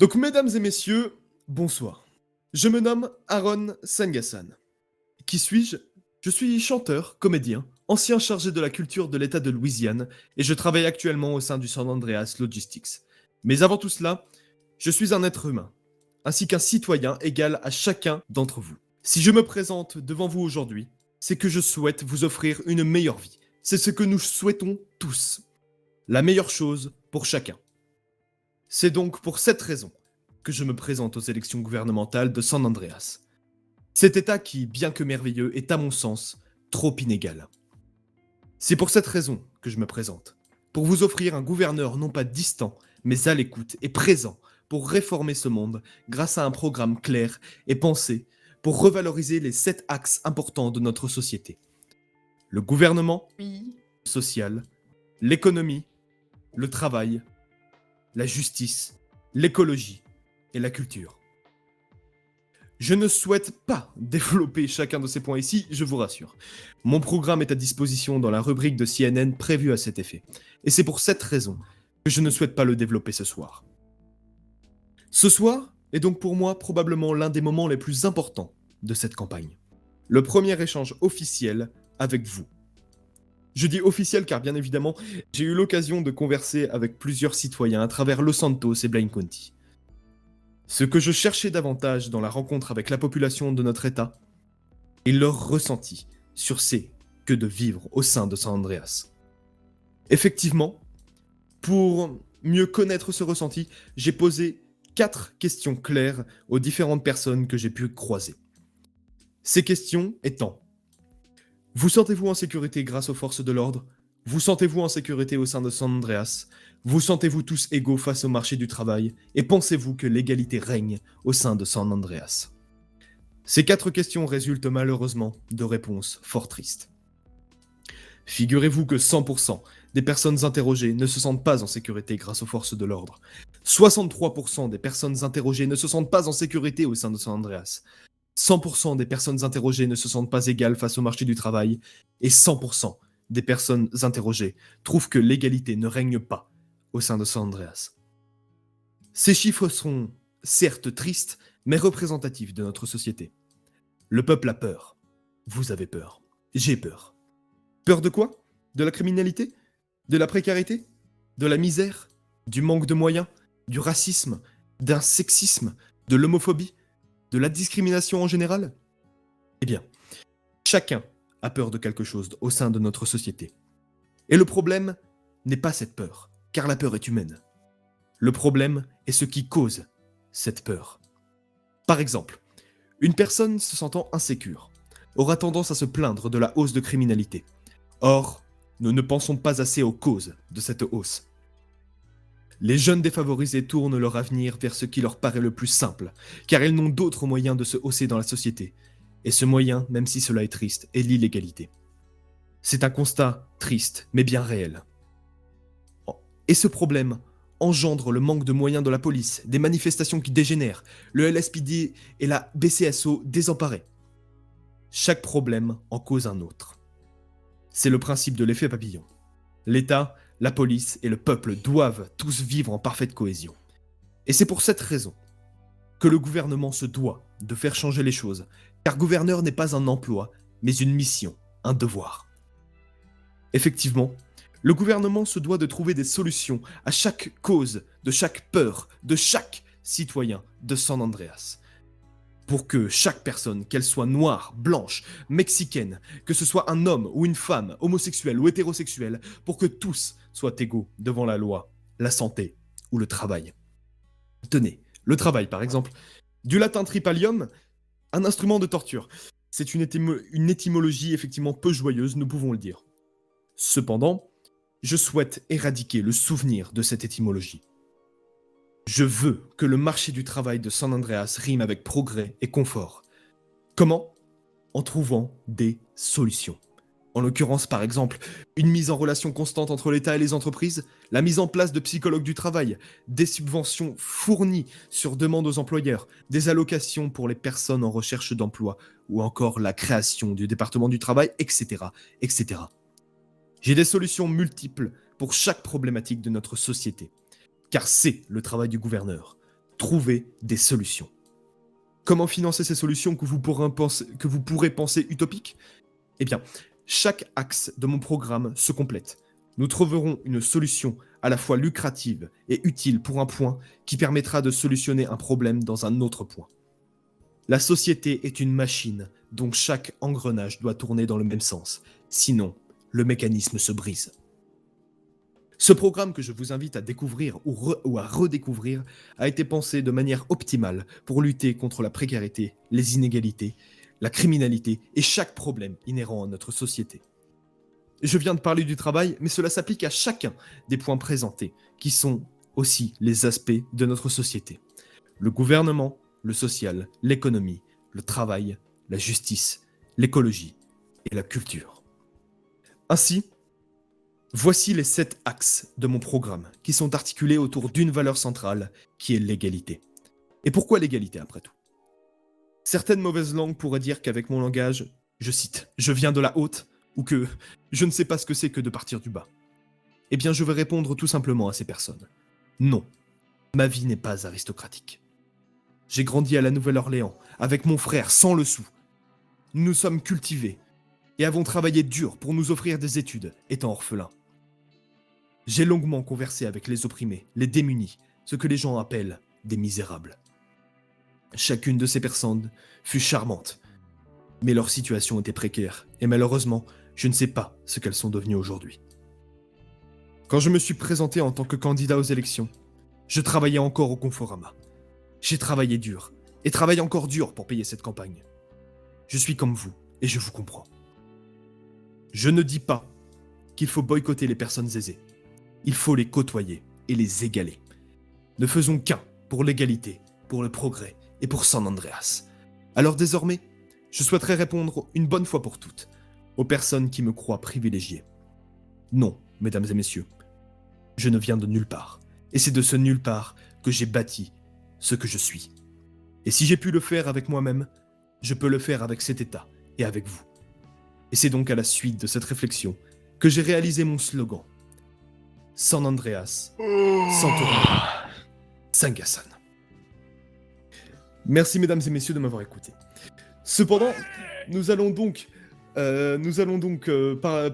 Donc, mesdames et messieurs, bonsoir. Je me nomme Aaron Sengassan. Qui suis-je? Je suis chanteur, comédien, ancien chargé de la culture de l'État de Louisiane et je travaille actuellement au sein du San Andreas Logistics. Mais avant tout cela, je suis un être humain, ainsi qu'un citoyen égal à chacun d'entre vous. Si je me présente devant vous aujourd'hui, c'est que je souhaite vous offrir une meilleure vie. C'est ce que nous souhaitons tous. La meilleure chose pour chacun. C'est donc pour cette raison que je me présente aux élections gouvernementales de San Andreas. Cet État qui, bien que merveilleux, est à mon sens trop inégal. C'est pour cette raison que je me présente, pour vous offrir un gouverneur non pas distant, mais à l'écoute et présent pour réformer ce monde grâce à un programme clair et pensé pour revaloriser les 7 axes importants de notre société. Le gouvernement, Oui. le social, l'économie, le travail, la justice, l'écologie et la culture. Je ne souhaite pas développer chacun de ces points ici, je vous rassure. Mon programme est à disposition dans la rubrique de CNN prévue à cet effet. Et c'est pour cette raison que je ne souhaite pas le développer ce soir. Ce soir est donc pour moi probablement l'un des moments les plus importants de cette campagne. Le premier échange officiel avec vous. Je dis officiel car bien évidemment, j'ai eu l'occasion de converser avec plusieurs citoyens à travers Los Santos et Blaine County. Ce que je cherchais davantage dans la rencontre avec la population de notre État est leur ressenti sur ce que de vivre au sein de San Andreas. Effectivement, pour mieux connaître ce ressenti, j'ai posé 4 questions claires aux différentes personnes que j'ai pu croiser. Ces questions étant: vous sentez-vous en sécurité grâce aux forces de l'ordre? Vous sentez-vous en sécurité au sein de San Andreas? Vous sentez-vous tous égaux face au marché du travail? Et pensez-vous que l'égalité règne au sein de San Andreas? Ces 4 questions résultent malheureusement de réponses fort tristes. Figurez-vous que 100% des personnes interrogées ne se sentent pas en sécurité grâce aux forces de l'ordre. 63% des personnes interrogées ne se sentent pas en sécurité au sein de San Andreas. 100% des personnes interrogées ne se sentent pas égales face au marché du travail. Et 100% des personnes interrogées trouvent que l'égalité ne règne pas au sein de San Andreas. Ces chiffres sont certes tristes, mais représentatifs de notre société. Le peuple a peur. Vous avez peur. J'ai peur. Peur de quoi? De la criminalité? De la précarité? De la misère? Du manque de moyens? Du racisme? D'un sexisme? De l'homophobie? De la discrimination en général? Eh bien, chacun a peur de quelque chose au sein de notre société. Et le problème n'est pas cette peur, car la peur est humaine. Le problème est ce qui cause cette peur. Par exemple, une personne se sentant insécure aura tendance à se plaindre de la hausse de criminalité. Or, nous ne pensons pas assez aux causes de cette hausse. Les jeunes défavorisés tournent leur avenir vers ce qui leur paraît le plus simple, car ils n'ont d'autre moyen de se hausser dans la société. Et ce moyen, même si cela est triste, est l'illégalité. C'est un constat triste, mais bien réel. Et ce problème engendre le manque de moyens de la police, des manifestations qui dégénèrent, le LSPD et la BCSO désemparés. Chaque problème en cause un autre. C'est le principe de l'effet papillon. L'État, la police et le peuple doivent tous vivre en parfaite cohésion. Et c'est pour cette raison que le gouvernement se doit de faire changer les choses, car gouverneur n'est pas un emploi, mais une mission, un devoir. Effectivement, le gouvernement se doit de trouver des solutions à chaque cause, de chaque peur, de chaque citoyen de San Andreas. Pour que chaque personne, qu'elle soit noire, blanche, mexicaine, que ce soit un homme ou une femme, homosexuel ou hétérosexuel, pour que tous soient égaux devant la loi, la santé ou le travail. Tenez, le travail par exemple. Du latin tripalium, un instrument de torture. C'est une étymologie effectivement peu joyeuse, nous pouvons le dire. Cependant, je souhaite éradiquer le souvenir de cette étymologie. Je veux que le marché du travail de San Andreas rime avec progrès et confort. Comment? En trouvant des solutions. En l'occurrence, par exemple, une mise en relation constante entre l'État et les entreprises, la mise en place de psychologues du travail, des subventions fournies sur demande aux employeurs, des allocations pour les personnes en recherche d'emploi, ou encore la création du département du travail, etc., etc. J'ai des solutions multiples pour chaque problématique de notre société, car c'est le travail du gouverneur trouver des solutions. Comment financer ces solutions que vous pourrez penser utopiques? Eh bien, chaque axe de mon programme se complète. Nous trouverons une solution à la fois lucrative et utile pour un point qui permettra de solutionner un problème dans un autre point. La société est une machine dont chaque engrenage doit tourner dans le même sens. Sinon, le mécanisme se brise. Ce programme que je vous invite à découvrir ou à redécouvrir a été pensé de manière optimale pour lutter contre la précarité, les inégalités, la criminalité et chaque problème inhérent à notre société. Je viens de parler du travail, mais cela s'applique à chacun des points présentés, qui sont aussi les aspects de notre société. Le gouvernement, le social, l'économie, le travail, la justice, l'écologie et la culture. Ainsi, voici les 7 axes de mon programme, qui sont articulés autour d'une valeur centrale, qui est l'égalité. Et pourquoi l'égalité après tout? Certaines mauvaises langues pourraient dire qu'avec mon langage, je cite, « je viens de la haute » ou que « je ne sais pas ce que c'est que de partir du bas ». Eh bien, je vais répondre tout simplement à ces personnes. Non, ma vie n'est pas aristocratique. J'ai grandi à la Nouvelle-Orléans, avec mon frère, sans le sou. Nous nous sommes cultivés et avons travaillé dur pour nous offrir des études, étant orphelins. J'ai longuement conversé avec les opprimés, les démunis, ce que les gens appellent des misérables. Chacune de ces personnes fut charmante, mais leur situation était précaire, et malheureusement, je ne sais pas ce qu'elles sont devenues aujourd'hui. Quand je me suis présenté en tant que candidat aux élections, je travaillais encore au Conforama. J'ai travaillé dur, et travaille encore dur pour payer cette campagne. Je suis comme vous, et je vous comprends. Je ne dis pas qu'il faut boycotter les personnes aisées. Il faut les côtoyer et les égaler. Ne faisons qu'un pour l'égalité, pour le progrès et pour San Andreas. Alors désormais, je souhaiterais répondre une bonne fois pour toutes aux personnes qui me croient privilégié. Non, mesdames et messieurs, je ne viens de nulle part. Et c'est de ce nulle part que j'ai bâti ce que je suis. Et si j'ai pu le faire avec moi-même, je peux le faire avec cet État et avec vous. Et c'est donc à la suite de cette réflexion que j'ai réalisé mon slogan. San Andreas, Santorum, Sangasan. Merci mesdames et messieurs de m'avoir écouté. Cependant, nous allons donc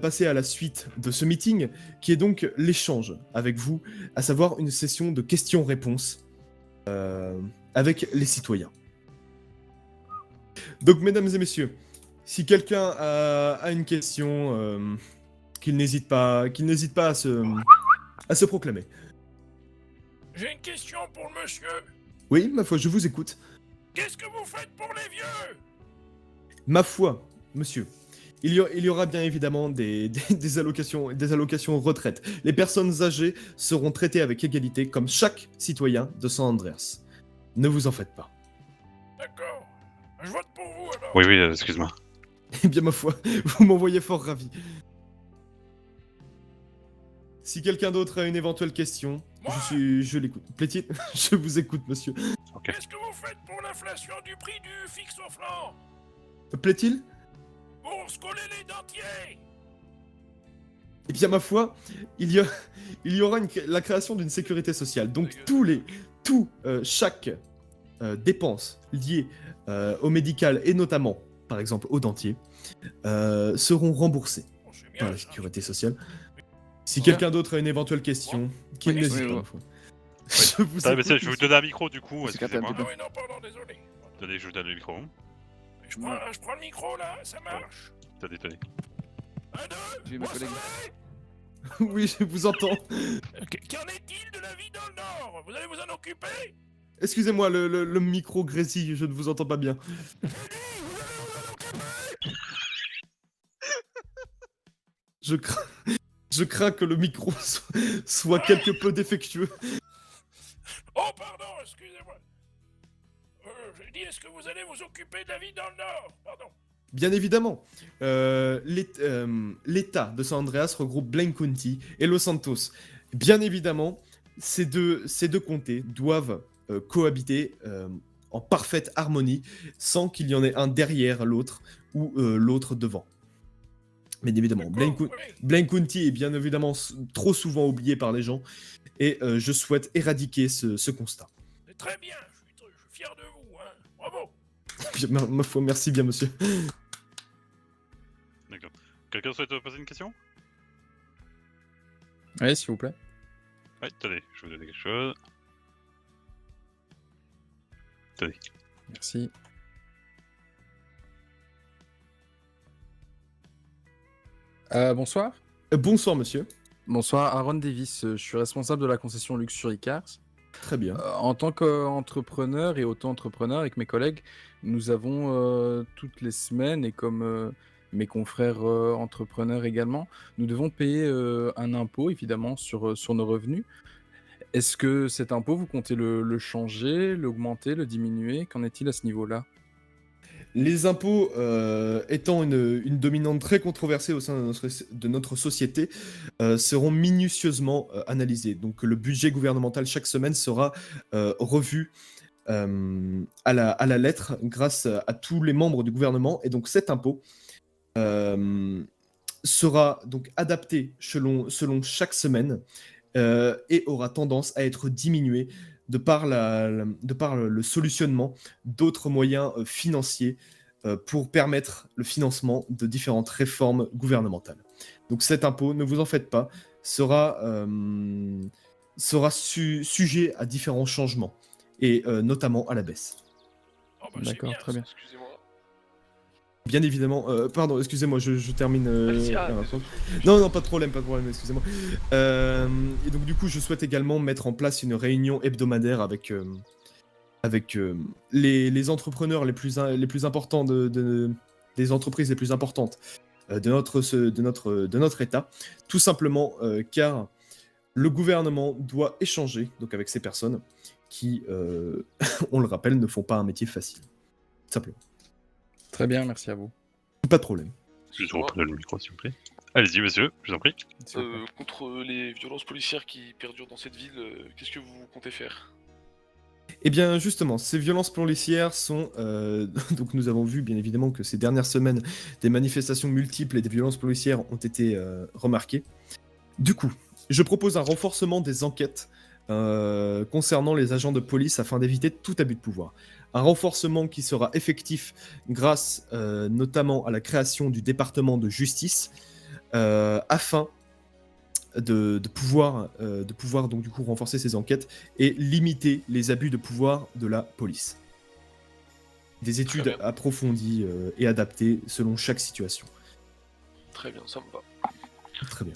passer à la suite de ce meeting, qui est donc l'échange avec vous, à savoir une session de questions-réponses avec les citoyens. Donc mesdames et messieurs, si quelqu'un a une question, qu'il n'hésite pas à se proclamer. J'ai une question pour le monsieur. Oui, ma foi, je vous écoute. Qu'est-ce que vous faites pour les vieux? Ma foi, monsieur, il y aura bien évidemment des allocations retraite. Les personnes âgées seront traitées avec égalité comme chaque citoyen de San Andreas. Ne vous en faites pas. D'accord. Je vote pour vous alors. Oui, excuse-moi. Eh bien, ma foi, vous m'envoyez fort ravi. Si quelqu'un d'autre a une éventuelle question, je l'écoute. Plaît-il? Je vous écoute, monsieur. Okay. Qu'est-ce que vous faites pour l'inflation du prix du fixe au flanc? Plaît-il? Pour se coller les dentiers? Eh bien, ma foi, il y aura la création d'une sécurité sociale. Donc, chaque dépense liée au médical et notamment, par exemple, aux dentiers, seront remboursées par la sécurité sociale. Si quelqu'un d'autre a une éventuelle question, qu'il n'hésite pas. Je vous Je vais vous donner un micro du coup, excusez-moi. Ah oui, non, pardon, désolé. Je vous donne le micro. Je prends le micro là, ça marche. Tenez. Un, deux, J'ai ma collègue. Oui, je vous entends. Qu'en est-il de la vie dans le Nord? Vous allez vous en occuper? Excusez-moi, le micro grésille, je ne vous entends pas bien. Je crains que le micro soit quelque peu défectueux. Oh pardon, excusez-moi. J'ai dit, est-ce que vous allez vous occuper de la vie dans le Nord? Pardon. Bien évidemment, l'État de San Andreas regroupe Blaine County et Los Santos. Bien évidemment, ces deux comtés doivent cohabiter en parfaite harmonie sans qu'il y en ait un derrière l'autre ou l'autre devant. Mais évidemment, Blaine County est bien évidemment trop souvent oublié par les gens et je souhaite éradiquer ce constat. Très bien, je suis fier de vous, hein. Bravo. Ma foi, merci bien, monsieur. D'accord. Quelqu'un souhaite poser une question? Oui, s'il vous plaît. Oui, attendez, je vais vous donner quelque chose. Attendez. Merci. Bonsoir. Bonsoir, monsieur. Bonsoir, Aaron Davis. Je suis responsable de la concession Luxury Cars. Très bien. En tant qu'entrepreneur et auto-entrepreneur avec mes collègues, nous avons toutes les semaines, et comme mes confrères entrepreneurs également, nous devons payer un impôt évidemment sur nos revenus. Est-ce que cet impôt, vous comptez le changer, l'augmenter, le diminuer? Qu'en est-il à ce niveau-là? Les impôts étant une dominante très controversée au sein de notre société, seront minutieusement analysés. Donc le budget gouvernemental chaque semaine sera revu à la lettre grâce à tous les membres du gouvernement. Et donc cet impôt sera donc adapté selon chaque semaine et aura tendance à être diminué de par le solutionnement d'autres moyens financiers pour permettre le financement de différentes réformes gouvernementales. Donc cet impôt, ne vous en faites pas, sera sujet à différents changements, et notamment à la baisse. Oh, bah, c'est D'accord, bien, très bien. excusez-moi. Bien évidemment, pardon, excusez-moi, je termine. Allez-y, à désolé. l'instant. Non, pas de problème, excusez-moi. Et donc du coup, je souhaite également mettre en place une réunion hebdomadaire avec les entrepreneurs les plus importants des entreprises les plus importantes de notre État, tout simplement car le gouvernement doit échanger donc avec ces personnes qui, on le rappelle, ne font pas un métier facile. Simplement. Très bien, merci à vous. Pas de problème. Je vais reprendre le micro, s'il vous plaît. Allez-y, monsieur, je vous en prie. S'il vous plaît. Contre les violences policières qui perdurent dans cette ville, qu'est-ce que vous comptez faire? Eh bien, justement, ces violences policières sont... donc nous avons vu, bien évidemment, que ces dernières semaines, des manifestations multiples et des violences policières ont été remarquées. Du coup, je propose un renforcement des enquêtes concernant les agents de police afin d'éviter tout abus de pouvoir. Un renforcement qui sera effectif grâce notamment à la création du département de justice afin de pouvoir donc du coup renforcer ces enquêtes et limiter les abus de pouvoir de la police. Des études bien. approfondies et adaptées selon chaque situation. Très bien, ça me va. Très bien.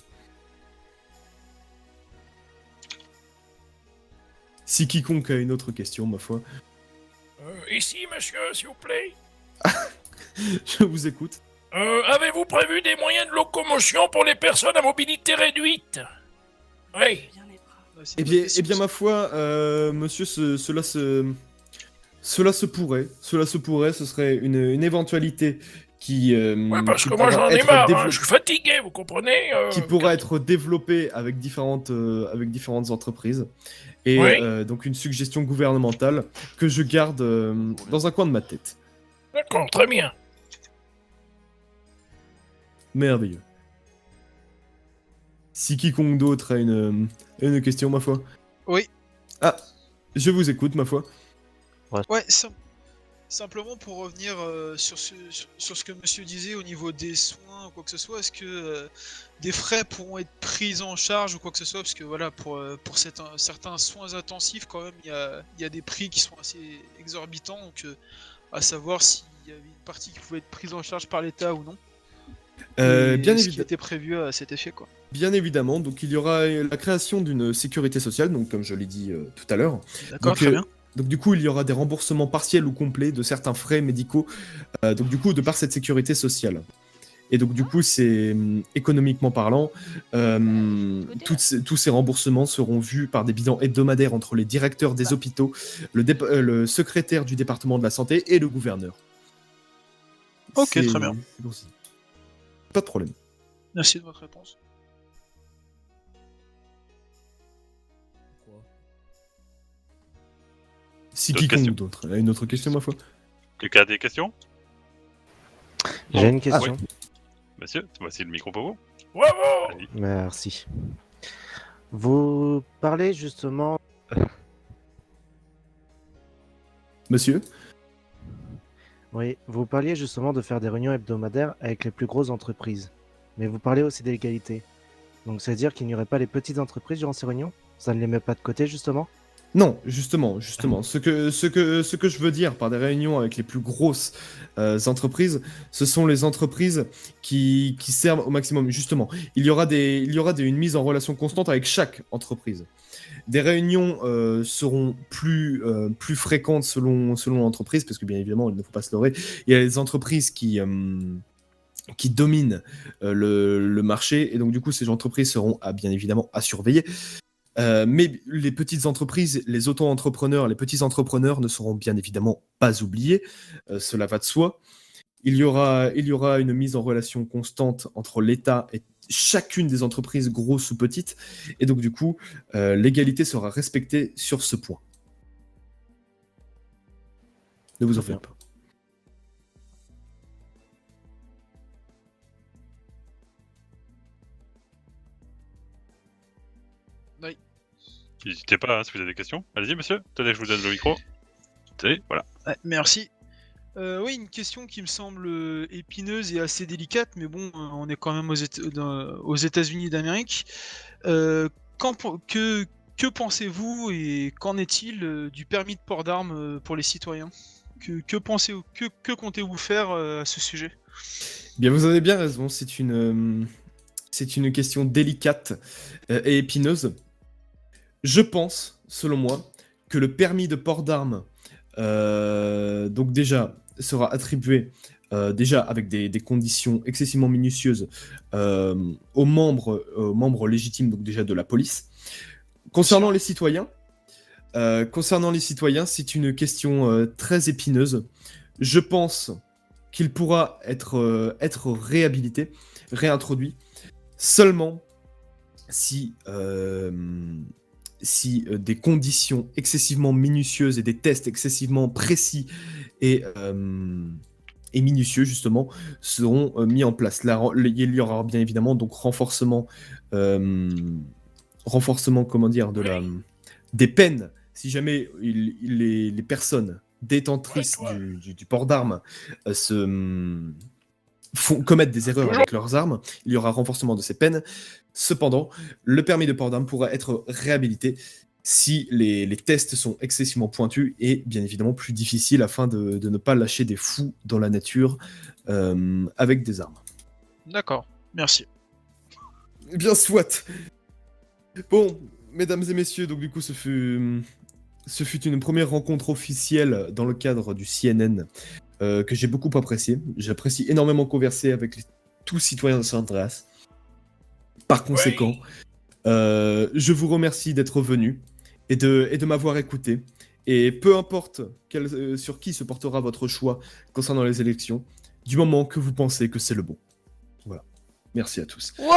Si quiconque a une autre question, ma foi, Ici, monsieur, s'il vous plaît. je vous écoute. Avez-vous prévu des moyens de locomotion pour les personnes à mobilité réduite? Oui. Eh bien, ma foi, monsieur, cela se pourrait. Cela se pourrait, ce serait une éventualité qui... Ouais, parce qui que moi pourra j'en ai être marre, hein, développée- je suis fatigué, vous comprenez qui pourra être développée avec différentes entreprises. Et Oui. donc une suggestion gouvernementale que je garde dans un coin de ma tête. D'accord, très bien. Merveilleux. Si quiconque d'autre a une question, ma foi. Oui. Ah, je vous écoute, ma foi. Ouais, simplement pour revenir sur ce que monsieur disait au niveau des soins ou quoi que ce soit, est-ce que des frais pourront être pris en charge ou quoi que ce soit? Parce que voilà, pour certains soins intensifs, quand même, il y a des prix qui sont assez exorbitants, donc à savoir s'il y avait une partie qui pouvait être prise en charge par l'État ou non. Et Bien ce qui évidemment. était prévu à cet effet, quoi. Bien évidemment, donc il y aura la création d'une sécurité sociale, donc comme je l'ai dit tout à l'heure. D'accord, Donc, très bien. Donc du coup, il y aura des remboursements partiels ou complets de certains frais médicaux, donc du coup, de par cette sécurité sociale. Et donc du coup, c'est économiquement parlant, tous ces remboursements seront vus par des bilans hebdomadaires entre les directeurs des hôpitaux, le secrétaire du département de la santé et le gouverneur. Ok, C'est- très bien. c'est pour ça. Pas de problème. Merci de votre réponse. Si D'autres quiconque questions d'autre a une autre question, ma foi. Quelqu'un a des questions? J'ai une question. Monsieur, voici le micro pour vous. Bravo. Allez. Monsieur? Oui, vous parliez justement de faire des réunions hebdomadaires avec les plus grosses entreprises. Mais vous parlez aussi d'égalité. Donc ça veut dire qu'il n'y aurait pas les petites entreprises durant ces réunions? Ça ne les met pas de côté justement? Non, justement. Ce que je veux dire par des réunions avec les plus grosses entreprises, ce sont les entreprises qui servent au maximum. Justement, il y aura une mise en relation constante avec chaque entreprise. Des réunions seront plus fréquentes selon l'entreprise, parce que bien évidemment, il ne faut pas se leurrer. Il y a des entreprises qui dominent le marché, et donc du coup, ces entreprises seront bien évidemment à surveiller. Mais les petites entreprises, les auto-entrepreneurs, les petits entrepreneurs ne seront bien évidemment pas oubliés, cela va de soi. Il y aura une mise en relation constante entre l'État et chacune des entreprises, grosses ou petites, et donc du coup, l'égalité sera respectée sur ce point. Ne vous en faites pas. N'hésitez pas, hein, si vous avez des questions. Allez-y, monsieur. Tenez, je vous donne le micro. Tenez, voilà. Ouais, merci. Oui, une question qui me semble épineuse et assez délicate, mais bon, on est quand même aux États-Unis d'Amérique. Que pensez-vous et qu'en est-il du permis de port d'armes pour les citoyens? Que pensez-vous, que comptez-vous faire à ce sujet? Bien, vous avez bien raison, c'est une question délicate et épineuse. Je pense, selon moi, que le permis de port d'armes, donc déjà, sera attribué déjà avec des conditions excessivement minutieuses aux membres légitimes, donc déjà de la police. Concernant les citoyens, c'est une question très épineuse. Je pense qu'il pourra être réintroduit, seulement si des conditions excessivement minutieuses et des tests excessivement précis et minutieux, justement, seront mis en place. Là, il y aura bien évidemment donc renforcement, comment dire, des peines, si jamais les personnes détentrices du port d'armes commettent des erreurs avec leurs armes, il y aura renforcement de ces peines. Cependant, le permis de port d'armes pourra être réhabilité si les tests sont excessivement pointus et bien évidemment plus difficiles afin de ne pas lâcher des fous dans la nature avec des armes. D'accord, merci. Bien soit. Bon, mesdames et messieurs, donc du coup ce fut une première rencontre officielle dans le cadre du CNN que j'ai beaucoup apprécié. J'apprécie énormément converser avec tous citoyens de San Andreas. Par conséquent, je vous remercie d'être venu et de m'avoir écouté. Et peu importe sur qui se portera votre choix concernant les élections, du moment que vous pensez que c'est le bon. Voilà. Merci à tous. Ouais.